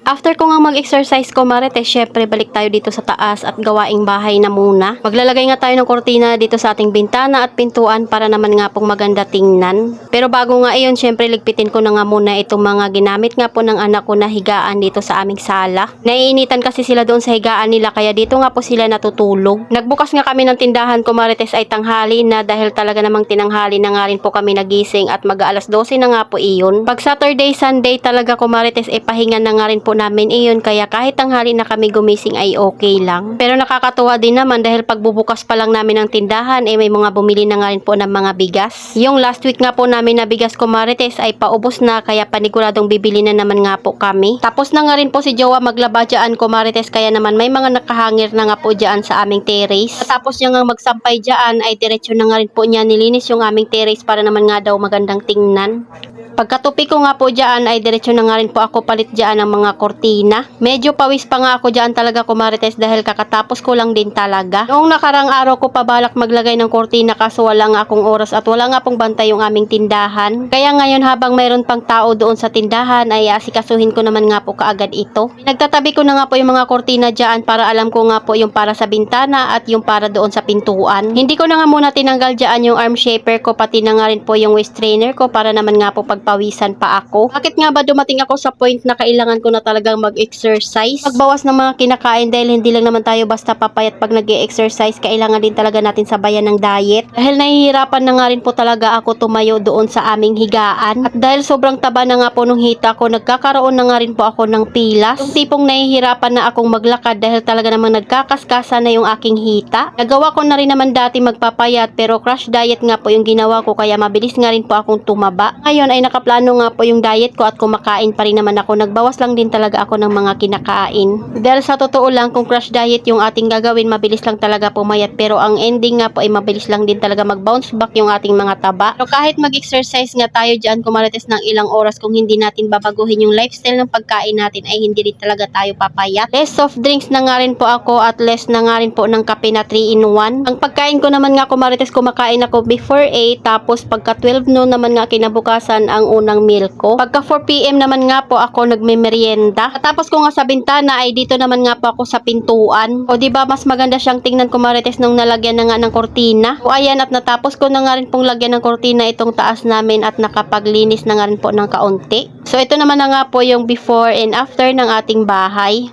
After ko nga mag-exercise ko Marites, syempre balik tayo dito sa taas at gawaing bahay na muna. Maglalagay nga tayo ng kortina dito sa ating bintana at pintuan para naman nga pong maganda tingnan. Pero bago nga iyon, syempre ligpitin ko na nga muna itong mga ginamit nga po ng anak ko na higaan dito sa aming sala. Naiinitan kasi sila doon sa higaan nila kaya dito nga po sila natutulog. Nagbukas nga kami ng tindahan ko Marites ay tanghali na dahil talaga namang tinanghali na nga rin po kami nagising at mag-aalas 12 na nga po iyon. Pag Saturday, Sunday talaga ko Marites ay pahinga na nga rin po namin iyon kaya kahit tanghali na kami gumising ay okay lang. Pero nakakatuwa din naman dahil pagbubukas pa lang namin ng tindahan ay may mga bumili na nga rin po ng mga bigas. Yung last week nga po namin na bigas ko Marites ay paubos na kaya paniguradong bibili na naman nga po kami. Tapos na nga rin po si Jowa maglaba dyan ko Marites kaya naman may mga nakahangir na nga po dyan sa aming terrace. Tapos niya nga magsampay dyan ay diretso na nga rin po niya nilinis yung aming terrace para naman nga daw magandang tingnan. Pagkatupi ko nga po dyan ay diretso na nga rin po ako palit dyan ng mga kortina. Medyo pawis pa nga ako dyan talaga ko Marites dahil kakatapos ko lang din talaga. Noong nakarang araw ko pabalak maglagay ng kortina kaso wala nga akong oras at wala nga pong bantay yung aming tindahan. Kaya ngayon habang mayroon pang tao doon sa tindahan ay asikasuhin ko naman nga po kaagad ito. Nagtatabi ko na nga po yung mga kortina dyan para alam ko nga po yung para sa bintana at yung para doon sa pintuan. Hindi ko na nga muna tinanggal dyan yung arm shaper ko pati na nga rin po yung waist trainer ko para naman nga po pagpawisan pa ako. Bakit nga ba dumating ako sa point na kailangan ko na talagang mag-exercise? Magbawas ng mga kinakain dahil hindi lang naman tayo basta papayat pag nag-exercise, kailangan din talaga natin sabayan ng diet. Dahil nahihirapan na nga rin po talaga ako tumayo doon sa aming higaan. At dahil sobrang taba na nga po nung hita ko, nagkakaroon na nga rin po ako ng pilas. Yung tipong nahihirapan na akong maglakad dahil talaga namang nagkakaskasa na yung aking hita. Nagawa ko na rin naman dati magpapayat pero crash diet nga po yung ginawa ko kaya mabilis nga rin po akong tumaba. Ngayon ay nakaplano nga po yung diet ko at kumakain pa rin naman ako. Nagbawas lang din talaga ako ng mga kinakain. Dahil sa totoo lang kung crash diet yung ating gagawin, mabilis lang talaga pumayat. Pero ang ending nga po ay mabilis lang din talaga mag-bounce back yung ating mga taba. Pero kahit mag-exercise nga tayo dyan kumarites ng ilang oras, kung hindi natin babaguhin yung lifestyle ng pagkain natin ay hindi rin talaga tayo papayat. Less soft drinks na nga rin po ako at less na nga rin po ng kape na 3-in-1. Ang pagkain ko naman nga kumarites, kumakain ako before 8 tapos pagka 12 noon naman nga kinabukasan ang unang meal ko. Pagka 4 PM naman nga po ako nagme-merienda. Tapos ko nga sa bintana ay dito naman nga po ako sa pintuan. O diba mas maganda siyang tingnan ko Marites nung nalagyan na nga ng kortina. O ayan at natapos ko na nga rin pong lagyan ng kortina itong taas namin at nakapaglinis na nga rin po ng kaunti. So ito naman na nga po yung before and after ng ating bahay.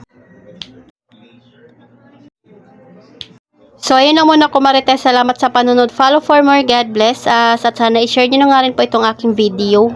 So, ayun na muna ko Marites. Salamat sa panunod. Follow for more. God bless us. At sana i-share nyo na nga rin po itong aking video.